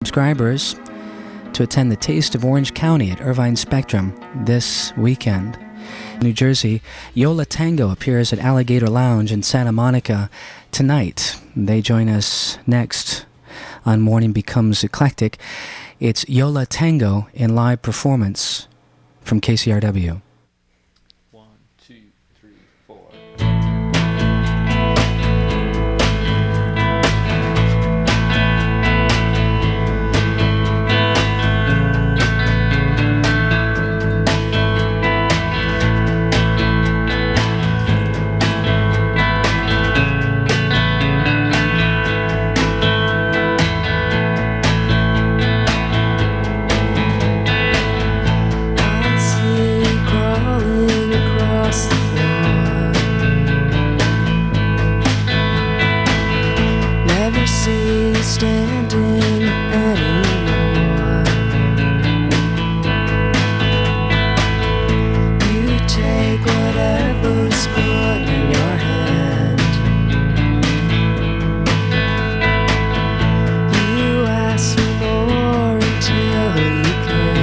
subscribers to attend the Taste of Orange County at Irvine Spectrum this weekend. In New Jersey, Yola Tengo appears at Alligator Lounge in Santa Monica tonight. They join us next on Morning Becomes Eclectic. It's Yola Tengo in live performance from KCRW. 1, 2, 3, 4. Standing anymore. You take whatever's put in your hand. You ask for more until you can't.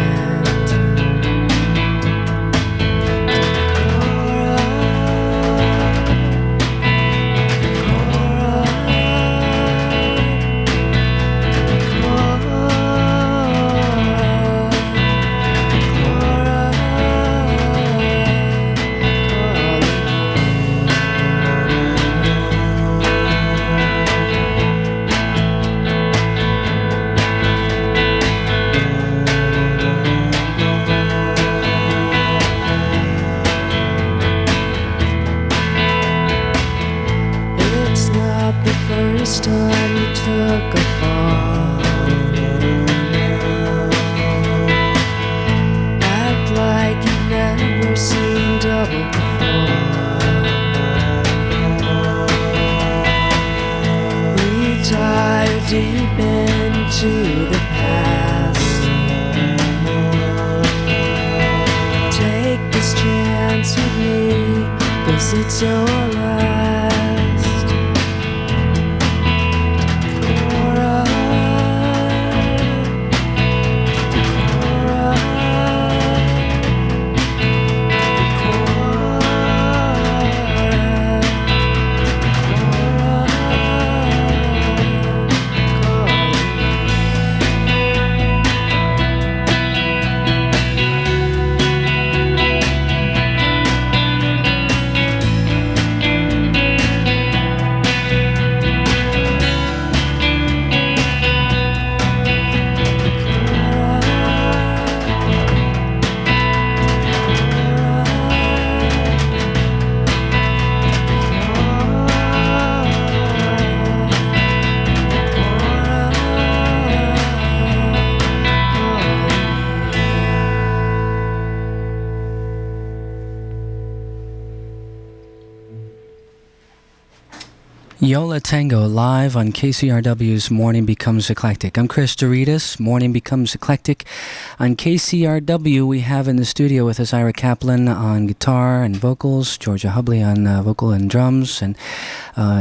First time you took a fall, act like you've never seen double before. Retire deep into the past. Take this chance with me, 'cause it's your last. Yola Tengo live on KCRW's Morning Becomes Eclectic. I'm Chris Doritas. Morning Becomes Eclectic. On KCRW, we have in the studio with us Ira Kaplan on guitar and vocals, Georgia Hubley on vocal and drums, and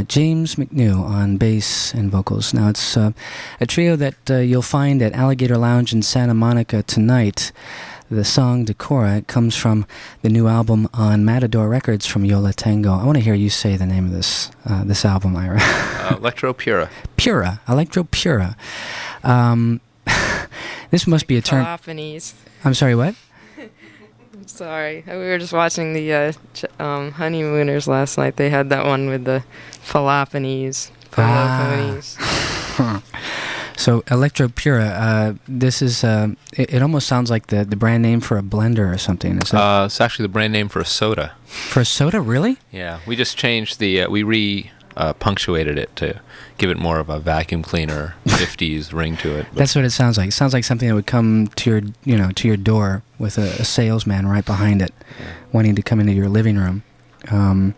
James McNew on bass and vocals. Now, it's a trio that you'll find at Alligator Lounge in Santa Monica tonight. The song Decora comes from the new album on Matador Records from Yola Tengo. I want to hear you say the name of this album, Ira. Electro Pura. Pura. Electro Pura. This must be a term. Falafenies. I'm sorry, what? Sorry. We were just watching the Honeymooners last night. They had that one with the falafenies. So Electro Pura, this is, it almost sounds like the brand name for a blender or something. Is that It's actually the brand name for a soda. for a soda, really? Yeah, we just changed we punctuated it to give it more of a vacuum cleaner 50s ring to it. But That's what it sounds like. It sounds like something that would come to your door with a salesman right behind it, wanting to come into your living room. And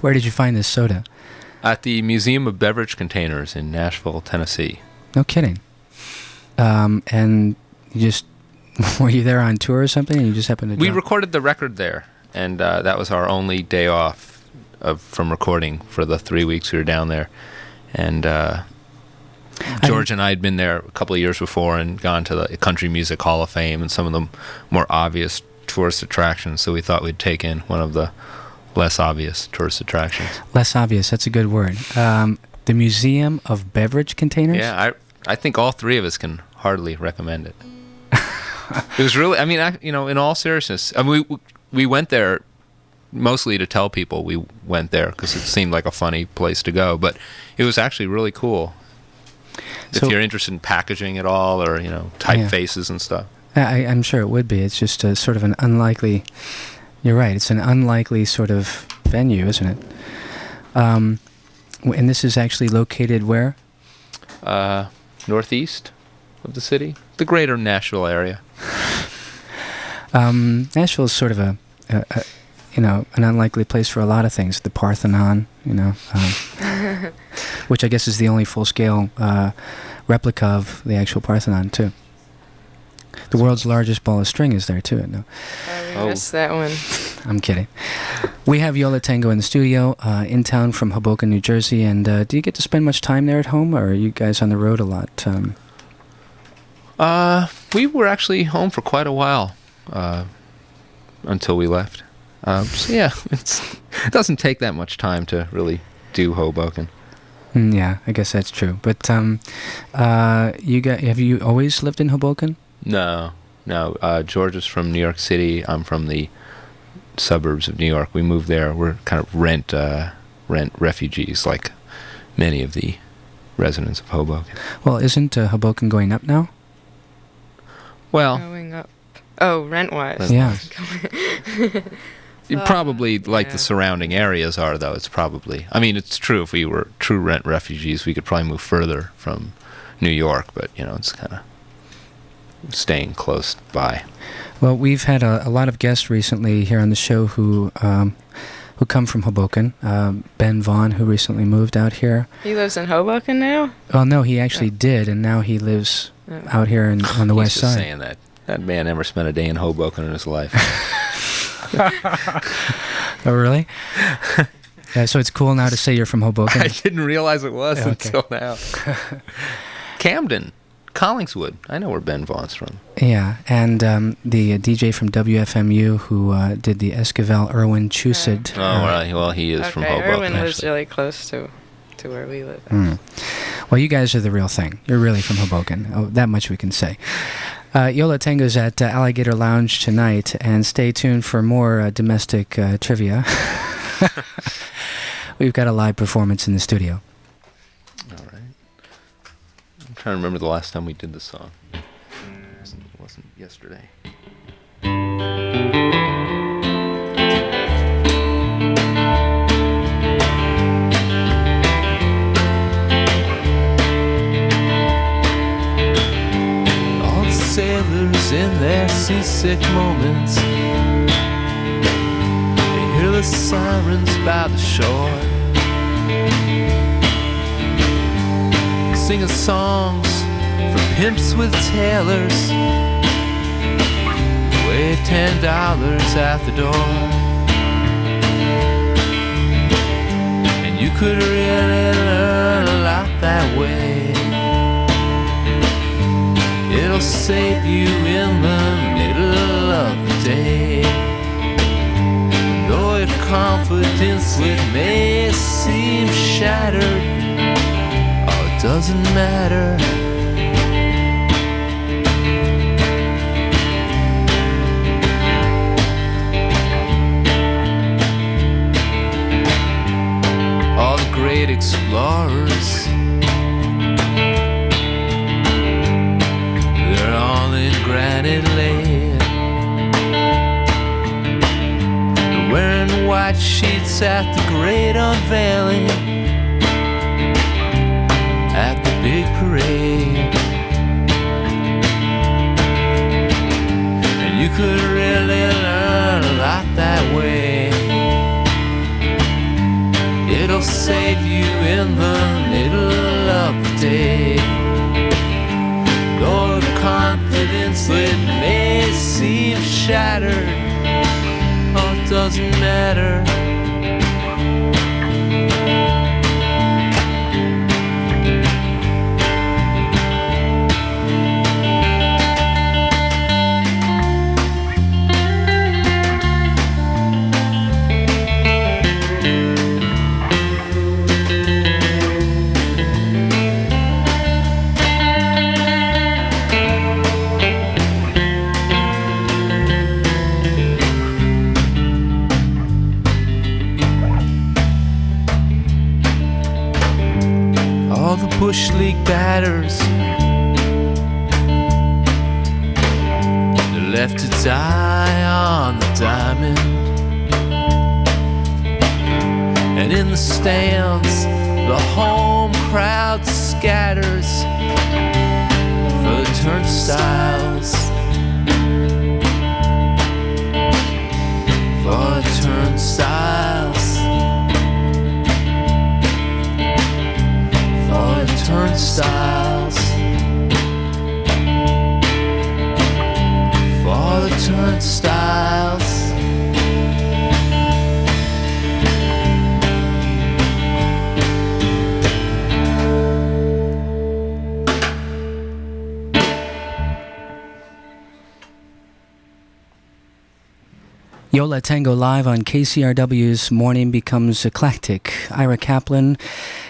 where did you find this soda? At the Museum of Beverage Containers in Nashville, Tennessee. No kidding. And you just were you there on tour or something? And you just happened to. We recorded the record there, and that was our only day off from recording for the 3 weeks we were down there. And George and I had been there a couple of years before and gone to the Country Music Hall of Fame and some of the more obvious tourist attractions, so we thought we'd take in one of the less obvious tourist attractions. Less obvious, that's a good word. The Museum of Beverage Containers? Yeah, I think all three of us can heartily recommend it. It was really, I mean, in all seriousness, I mean, we went there mostly to tell people we went there because it seemed like a funny place to go, but it was actually really cool. If you're interested in packaging at all, or typefaces and stuff. I'm sure it would be. It's just a sort of an unlikely. You're right. It's an unlikely sort of venue, isn't it? And this is actually located where? Northeast of the city, the greater Nashville area. Nashville is sort of an unlikely place for a lot of things. The Parthenon, which I guess is the only full-scale replica of the actual Parthenon, too. The world's largest ball of string is there, too. No. We missed that one. I'm kidding. We have Yo La Tengo in the studio, in town from Hoboken, New Jersey, and do you get to spend much time there at home, or are you guys on the road a lot? We were actually home for quite a while, until we left. So yeah, it doesn't take that much time to really do Hoboken. Yeah, I guess that's true. But have you always lived in Hoboken? No. George is from New York City. I'm from the suburbs of New York. We moved there. We're kind of rent refugees, like many of the residents of Hoboken. Well, isn't Hoboken going up now? Well, Going up. Oh, rent-wise. Yeah. Probably like the surrounding areas are, though. It's probably, I mean, it's true. If we were true rent refugees, we could probably move further from New York, but it's kind of staying close by. Well, we've had a lot of guests recently here on the show who come from Hoboken. Ben Vaughn, who recently moved out here. He lives in Hoboken now? Well, no, he actually did, and now he lives out here on the west He's side. just saying that man never spent a day in Hoboken in his life. Oh, really? So it's cool now to say you're from Hoboken? I didn't realize it was until now. Camden, Collingswood. I know where Ben Vaughn's from. Yeah, and the DJ from WFMU who did the Esquivel, Irwin Chusett. Well, he is from Hoboken. Irwin lives really close to where we live. Well, you guys are the real thing. You're really from Hoboken. Oh, that much we can say. Yo La Tengo's at Alligator Lounge tonight, and stay tuned for more domestic trivia. We've got a live performance in the studio. All right. I'm trying to remember the last time we did this song. It wasn't yesterday. All the sailors in their seasick moments, they hear the sirens by the shore, singing songs for pimps with tailors, wave $10 at the door. And you could really learn a lot that way. It'll save you in the middle of the day. Though your confidence it may seem shattered, oh, it doesn't matter. All the great explorers, they're all in granite laid. They're wearing white sheets at the great unveiling, at the big parade. And you could really learn a lot that way. It'll save you in the middle of the day. Though the confidence it may seem shattered, oh, it doesn't matter. all the Bush League batters. They're left to die on the diamond. And in the stands, the home crowd scatters for the turnstiles. For the turnstiles. For the turnstiles. For the turnstiles. Yola Tango live on KCRW's Morning Becomes Eclectic. Ira Kaplan,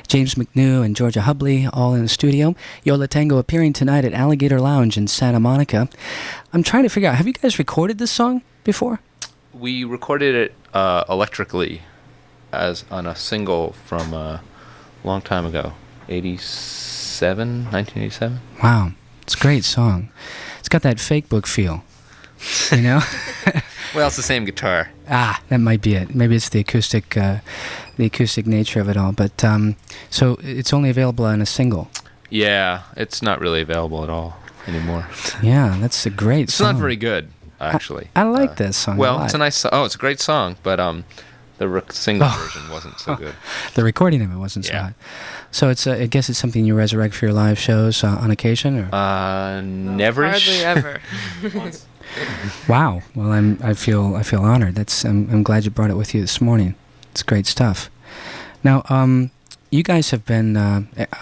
James McNew, and Georgia Hubley all in the studio. Yola Tango appearing tonight at Alligator Lounge in Santa Monica. I'm trying to figure out, have you guys recorded this song before? We recorded it electrically as on a single from a long time ago, 1987. Wow, it's a great song. It's got that fake book feel, you know? Well, it's the same guitar. That might be it. Maybe it's the acoustic nature of it all. But so it's only available on a single. Yeah, it's not really available at all anymore. Yeah, that's a great It's song. not very good, actually. I like that song. Well, a lot. it's a nice. It's a great song, but the single version wasn't so good. The recording of it wasn't so hot. So it's I guess it's something you resurrect for your live shows on occasion, or never. Hardly ever. Wow. Well, I feel honored. I'm glad you brought it with you this morning. It's great stuff. Now, you guys have been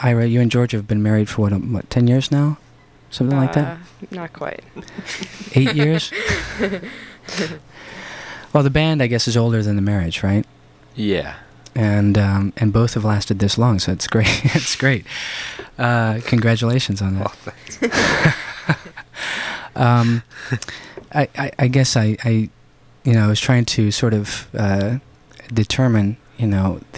Ira, you and Georgia have been married for what 10 years now, something like that. Not quite. 8 years. Well, the band I guess is older than the marriage, right? Yeah. And both have lasted this long, so it's great. It's great. Congratulations on that. Oh, thanks. I guess I was trying to sort of determine, if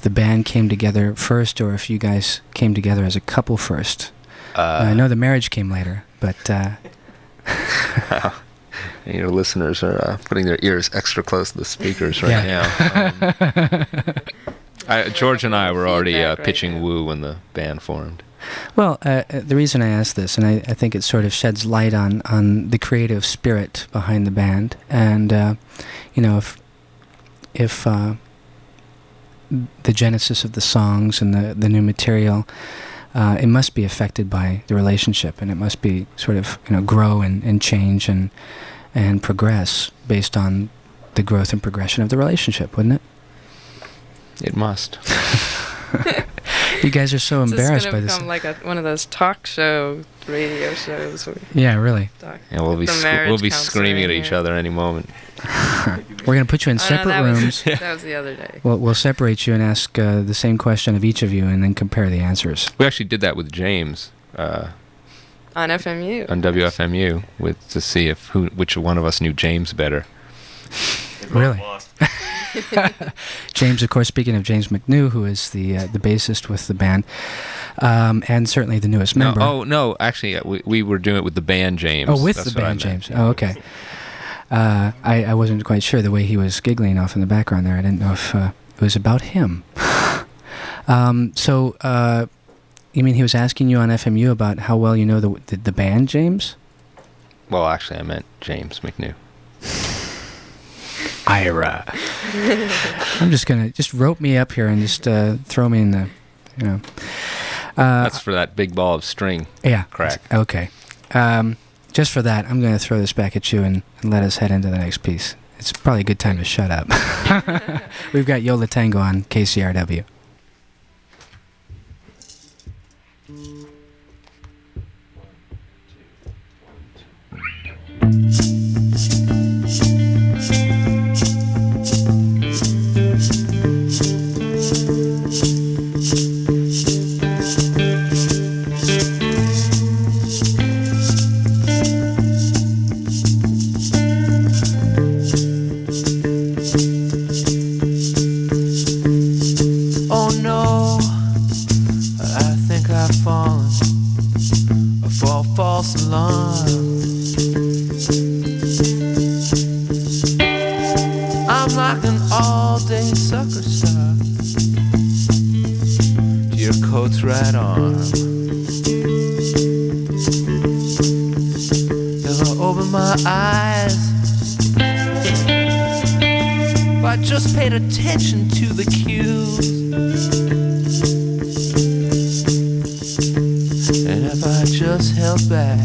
the band came together first or if you guys came together as a couple first. I know the marriage came later, but your listeners are putting their ears extra close to the speakers right now. George and I were already pitching woo when the band formed. Well, the reason I ask this, and I think it sort of sheds light on the creative spirit behind the band, and if the genesis of the songs and the new material, it must be affected by the relationship, and it must be sort of grow and change and progress based on the growth and progression of the relationship, wouldn't it? It must. You guys are so embarrassed by this. It's going to become like one of those talk show radio shows. Yeah, really. And we'll be screaming at each other any moment. We're going to put you in separate rooms. That was the other day. We'll separate you and ask the same question of each of you and then compare the answers. We actually did that with James. On FMU. On WFMU, to see which one of us knew James better. Really? James, of course, speaking of James McNew, who is the bassist with the band, and certainly the newest member. No, actually, we were doing it with the band James. Oh, with the band James. Oh, okay. I wasn't quite sure the way he was giggling off in the background there. I didn't know if it was about him. So, you mean he was asking you on FMU about how well you know the band James? Well, actually, I meant James McNew. Ira. I'm just gonna rope me up here and just throw me in the, That's for that big ball of string. Yeah. Crack. Okay. Just for that, I'm gonna throw this back at you and let us head into the next piece. It's probably a good time to shut up. We've got Yola Tango on KCRW. Oh no, false alarm. I'm like an all-day sucker star to your coat's right arm. If I open my eyes, if I just paid attention to the cues, and if I just held back,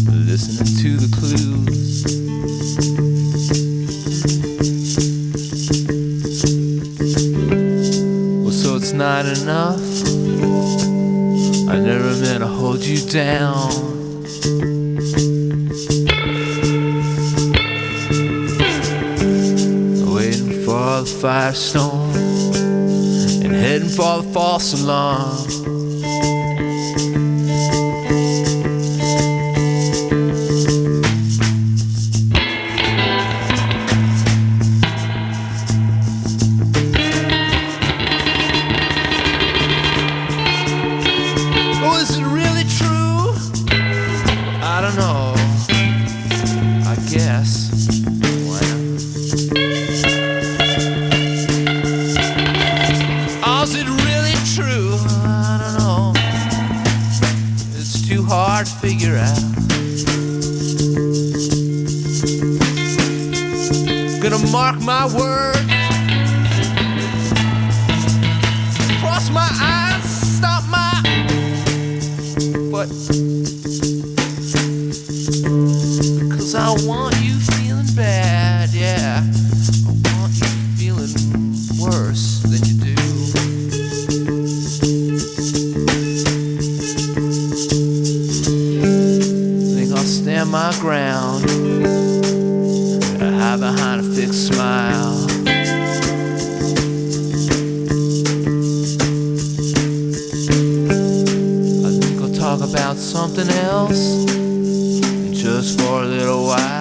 listening to the clues. Well, so it's not enough. I never meant to hold you down. Waiting for the firestorm and heading for the false alarm. Figure out. Gonna mark my word, cross my eyes, stop my foot, 'cause I want you feeling bad, yeah. I want you feeling worse than you do. Stand my ground, hide behind a fixed smile. I think I'll talk about something else, just for a little while.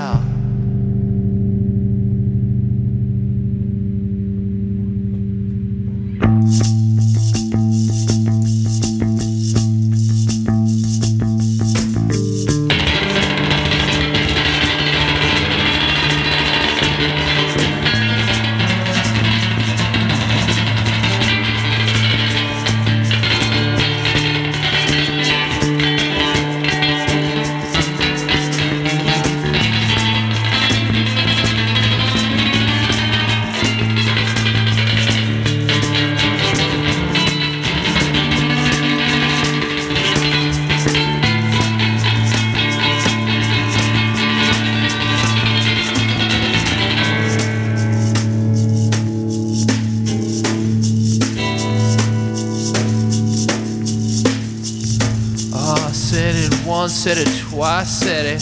Said it twice, said it.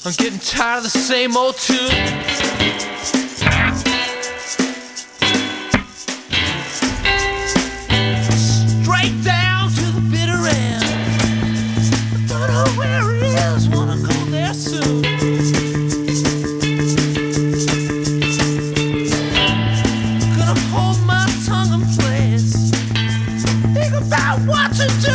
I'm getting tired of the same old tune. Straight down to the bitter end. I don't know where it is, wanna go there soon. Gonna hold my tongue in place, think about what to do.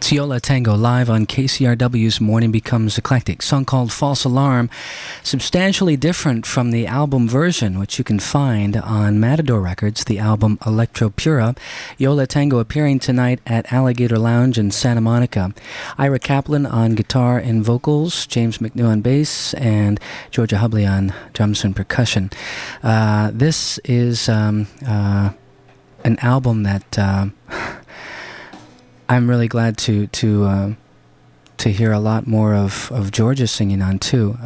Yola Tango live on KCRW's Morning Becomes Eclectic. Song called False Alarm, substantially different from the album version, which you can find on Matador Records, the album Electro Pura. Yola Tango appearing tonight at Alligator Lounge in Santa Monica. Ira Kaplan on guitar and vocals, James McNew on bass, and Georgia Hubley on drums and percussion. This is an album that I'm really glad to hear a lot more of Georgia singing on too.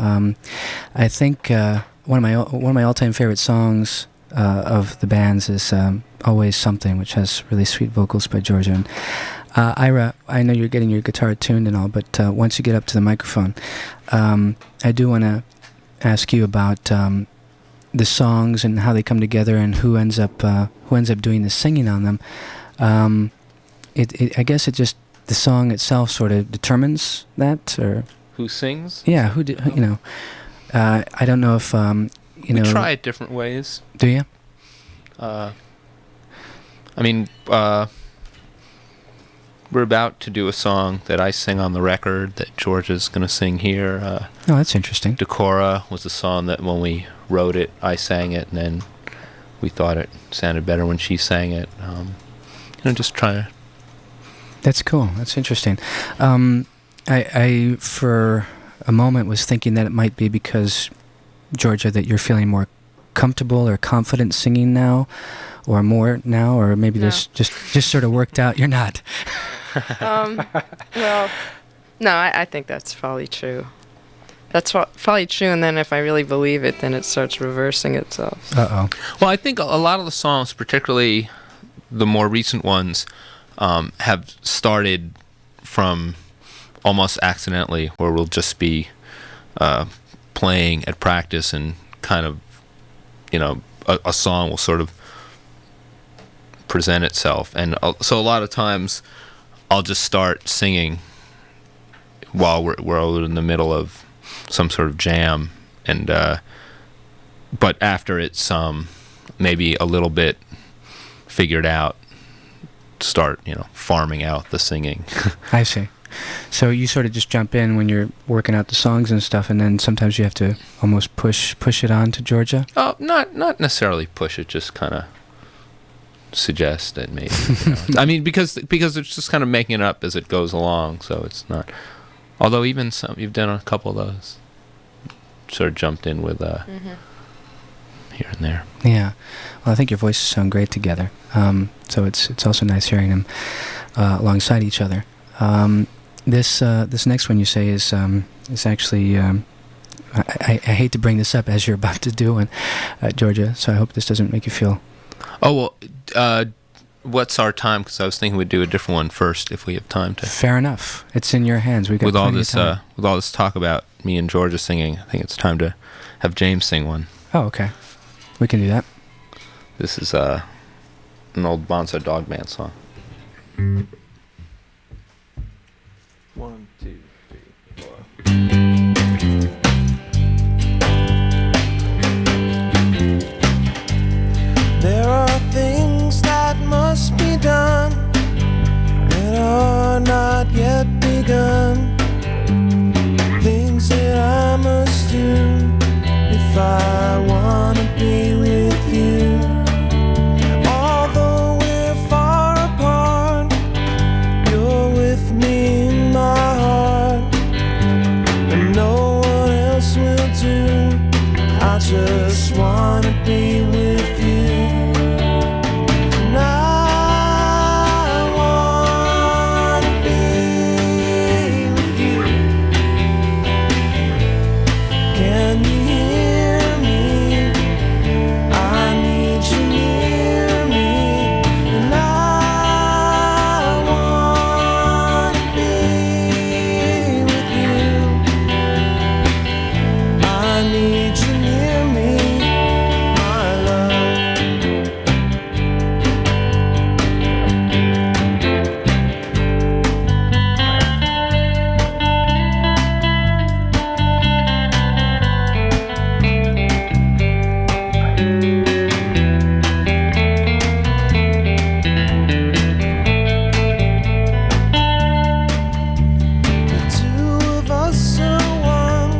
I think one of my all-time favorite songs of the bands is Always Something, which has really sweet vocals by Georgia. And Ira, I know you're getting your guitar tuned and all, but once you get up to the microphone, I do want to ask you about the songs and how they come together and who ends up doing the singing on them. I guess it just, the song itself sort of determines that, or Who sings? yeah, I don't know if We try it different ways. Do you? I mean, we're about to do a song that I sing on the record that Georgia's going to sing here. Oh, that's interesting. Decora was a song that when we wrote it, I sang it, and then we thought it sounded better when she sang it. Just trying to... That's cool. That's interesting. I for a moment was thinking that it might be because, Georgia, that you're feeling more comfortable or confident singing now, or more now, or maybe No. this just sort of worked out. You're not. Well, no, I think that's probably true. That's probably true, and then if I really believe it, then it starts reversing itself. Uh-oh. Well, I think a lot of the songs, particularly the more recent ones, have started from almost accidentally, where we'll just be playing at practice and kind of, a song will sort of present itself. And so a lot of times I'll just start singing while we're in the middle of some sort of jam, and but after it's maybe a little bit figured out, start farming out the singing. I see. So you sort of just jump in when you're working out the songs and stuff, and then sometimes you have to almost push it on to Georgia? Oh, not necessarily push it, just kind of suggest it maybe. I mean, because it's just kind of making it up as it goes along, so it's not... Although even you've done a couple of those. Sort of jumped in with here and there. Yeah. Well, I think your voices sound great together. So it's also nice hearing them alongside each other. This next one you say is actually I hate to bring this up as you're about to do one, Georgia. So I hope this doesn't make you feel. Oh well, what's our time? Because I was thinking we'd do a different one first if we have time to. Fair enough. It's in your hands. We got with all plenty this of time. with all this talk about me and Georgia singing, I think it's time to have James sing one. Oh, okay. We can do that. This is an old Bonzo Dog Band song. 1, 2, 3, 4. There are things that must be done that are not yet begun. Things that I must do if I want to be with you. Although we're far apart, you're with me in my heart, and no one else will do. I just want to be with you. And I want to be with you. Can you hear me? I need you near me. And I want to be with you. I need you near me, my love. The two of us are one,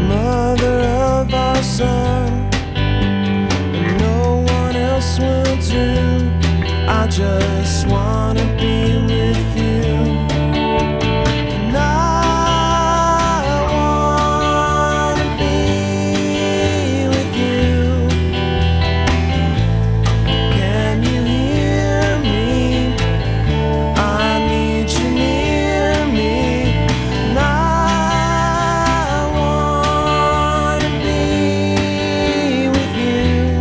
mother of our son, and no one else will do. I just wanna be with you. And I wanna be with you. Can you hear me? I need you near me. And I wanna be with you.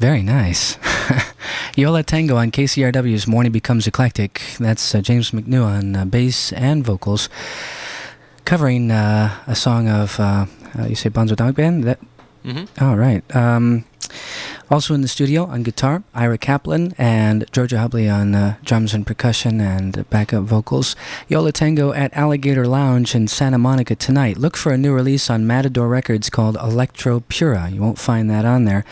Very nice. Yola Tengo on KCRW's Morning Becomes Eclectic. That's James McNew on bass and vocals, covering a song of, you say Bonzo Dog Band? That. Mm-hmm. All right. Also in the studio on guitar, Ira Kaplan and Georgia Hubley on drums and percussion and backup vocals. Yola Tango at Alligator Lounge in Santa Monica tonight. Look for a new release on Matador Records called Electro Pura. You won't find that on there,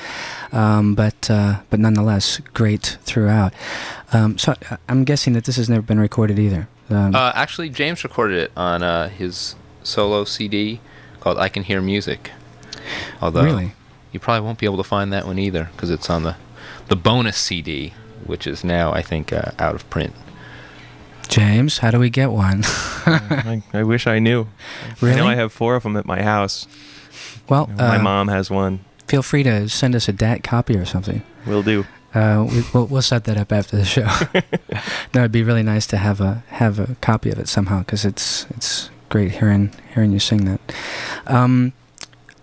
but nonetheless, great throughout. So I'm guessing that this has never been recorded either. Actually, James recorded it on his solo CD called I Can Hear Music. Although really? You probably won't be able to find that one either because it's on the bonus CD, which is now, I think, out of print. James, how do we get one? I wish I knew. Really? I know I have 4 of them at my house. Well, my mom has one. Feel free to send us a DAT copy or something. Will do. We'll set that up after the show. No, it'd be really nice to have a copy of it somehow because it's great hearing you sing that.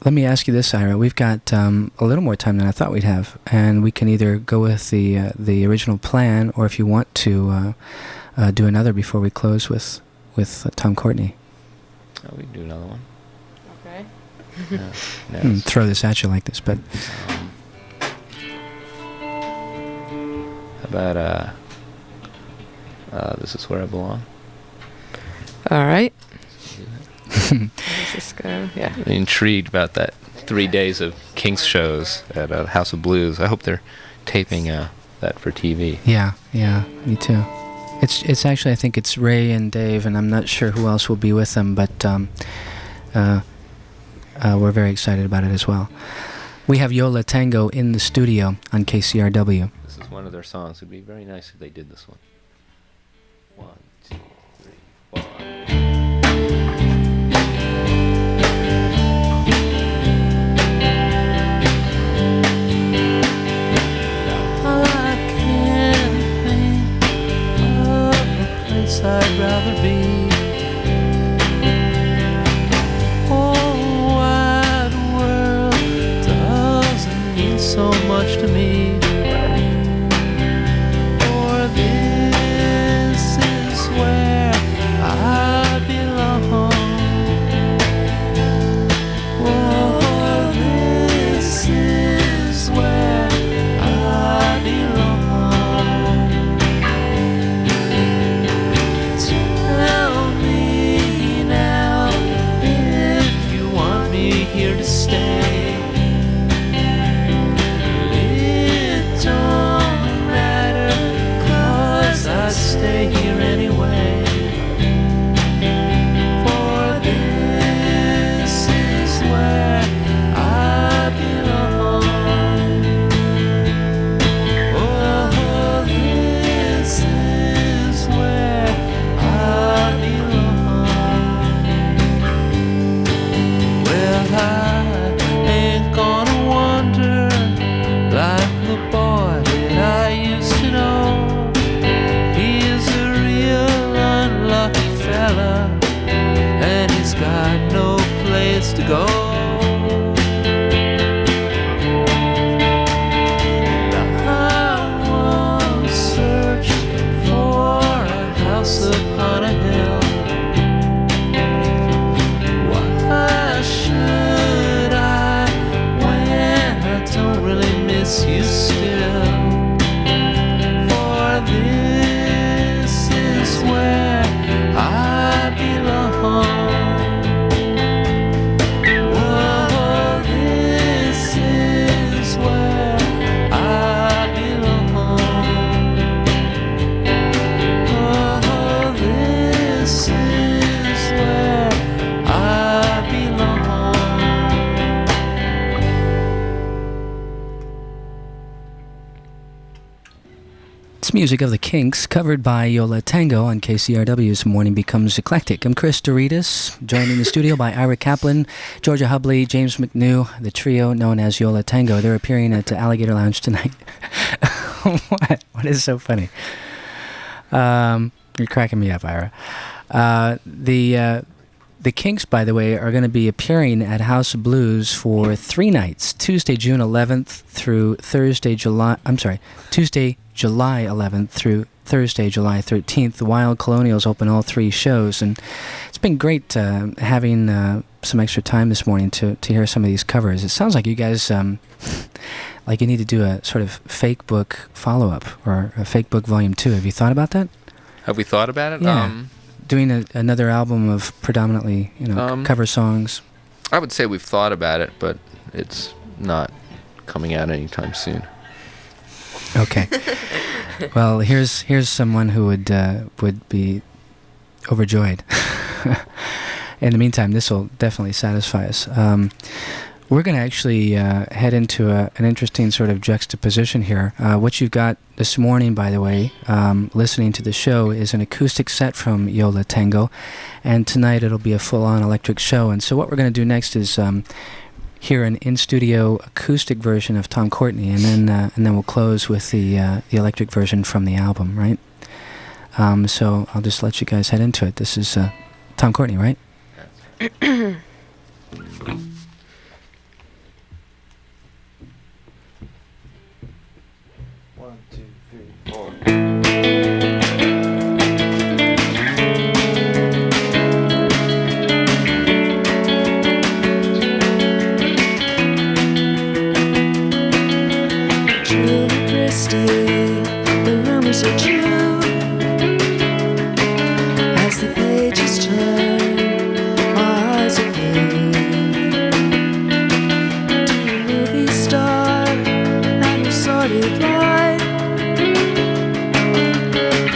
Let me ask you this, Ira. We've got a little more time than I thought we'd have, and we can either go with the original plan, or if you want to do another before we close with Tom Courtney. Oh, we can do another one. Okay. No, Throw this at you like this, but how about This Is Where I Belong? All right. Does this go? Yeah. I'm intrigued about that 3 days of Kinks shows at House of Blues. I hope they're taping that for TV. yeah, me too. It's actually, I think it's Ray and Dave, and I'm not sure who else will be with them, but we're very excited about it as well. We have Yola Tango in the studio on KCRW. This is one of their songs. It'd be very nice if they did this one. 1, 2, 3, 4. I'd rather be. Oh, wide world doesn't mean so much to me. For this is where I belong. Oh, this is where I belong. Here to stay. It don't matter, 'cause I stay here anyway. For this is where I belong. Oh, this is where I belong. Well, I ain't gonna wonder like the boy that I used to know. He is a real unlucky fella, and he's got no place to go. I once searched for a house upon a hill. Why should I when I don't really miss you still? For this is where I belong. Oh, this is where I belong. Oh, this is where I belong. It's music of the Kinks, covered by Yola Tango on KCRW's Morning Becomes Eclectic. I'm Chris Doritas, joined in the studio by Ira Kaplan, Georgia Hubley, James McNew, the trio known as Yola Tango. They're appearing at Alligator Lounge tonight. What? What is so funny? You're cracking me up, Ira. The Kinks, by the way, are going to be appearing at House of Blues for 3 nights, Tuesday, June 11th through Tuesday, July 11th through Thursday, July 13th. The Wild Colonials open all 3 shows, and it's been great having some extra time this morning to hear some of these covers. It sounds like you guys, like you need to do a sort of fake book follow-up or a fake book volume 2. Have you thought about that? Have we thought about it? Yeah. Doing another album of predominantly, cover songs. I would say we've thought about it, but it's not coming out anytime soon. Okay. Well, here's someone who would be overjoyed. In the meantime, this will definitely satisfy us. We're going to actually head into an interesting sort of juxtaposition here. What you've got this morning, by the way, listening to the show, is an acoustic set from Yola Tengo, and tonight it'll be a full-on electric show. And so what we're going to do next is hear an in-studio acoustic version of Tom Courtney, and then we'll close with the electric version from the album, right? So I'll just let you guys head into it. This is Tom Courtney, right? The rumors are true. As the pages turn, my eyes are blue. To your movie star and your sordid life,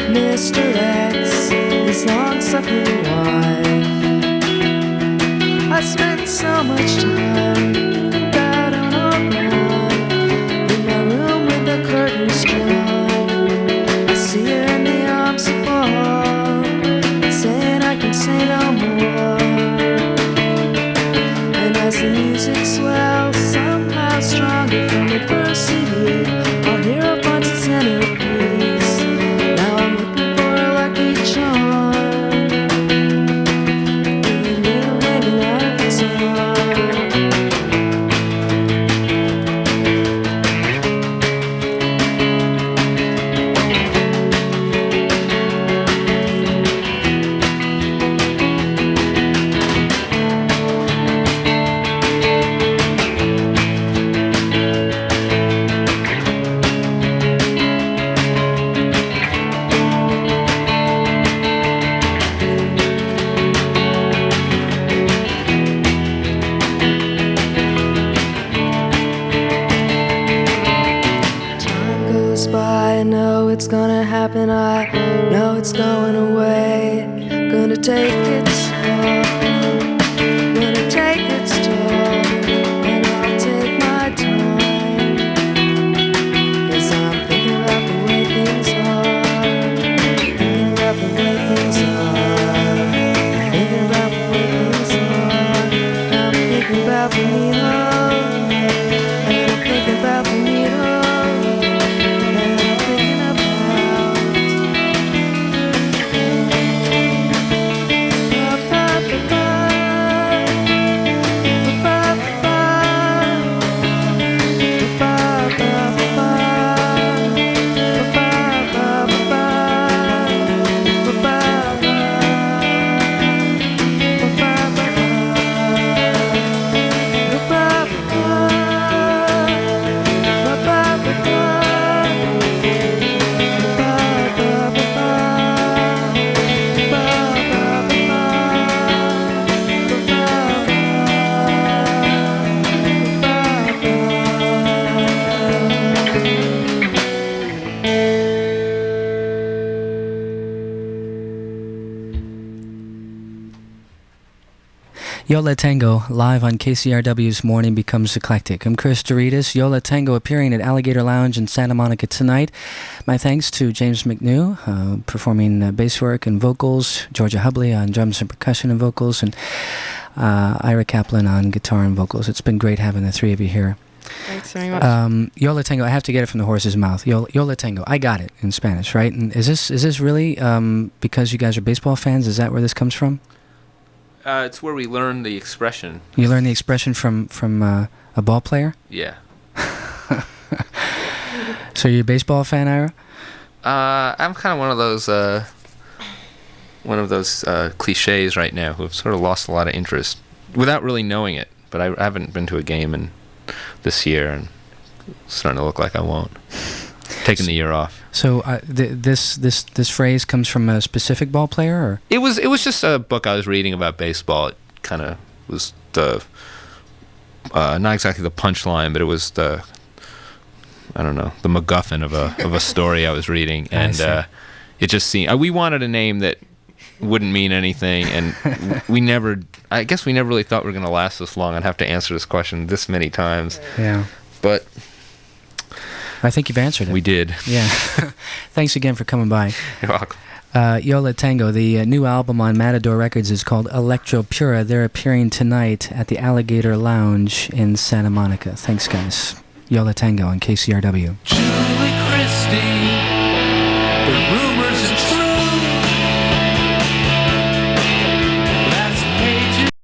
Mr. X, his long-suffering wife. I spent so much time out on a run in my room with the curtains drawn. I see her in the arms of Paul, saying I can say no more. And as the music swells, somehow stronger from adversity, I'll hear a bunch of centerpiece. Now I'm looking for a lucky charm, with a needle hanging out of his arm. Time goes by, I know it's gonna happen, I know it's going away. Gonna take it slow, gonna take it slow, and I'll take my time. 'Cause I'm thinking about the way things are, thinking about the way things are, thinking about the way things are. I'm thinking about the needle, and I'm thinking about the needle. Yola Tengo, live on KCRW's Morning Becomes Eclectic. I'm Chris Doritas. Yola Tengo appearing at Alligator Lounge in Santa Monica tonight. My thanks to James McNew, performing bass work and vocals, Georgia Hubley on drums and percussion and vocals, and Ira Kaplan on guitar and vocals. It's been great having the 3 of you here. Thanks very much. Yola Tengo, I have to get it from the horse's mouth. Yola Tengo, I got it in Spanish, right? And is this really because you guys are baseball fans? Is that where this comes from? It's where we learn the expression. You learn the expression from a ball player? Yeah. So you're a baseball fan, Ira? I'm kind of one of those cliches right now who have sort of lost a lot of interest without really knowing it. But I haven't been to a game this year, and it's starting to look like I won't. Taking the year off. So this phrase comes from a specific ball player, or it was just a book I was reading about baseball. It kind of was the not exactly the punchline, but it was the MacGuffin of a story I was reading, and it just seemed we wanted a name that wouldn't mean anything, and I guess we never really thought we were going to last this long. I'd have to answer this question this many times. Yeah. But I think you've answered it. We did. Yeah. Thanks again for coming by. You're welcome. Yola Tengo, the new album on Matador Records is called Electro Pura. They're appearing tonight at the Alligator Lounge in Santa Monica. Thanks, guys. Yola Tengo on KCRW.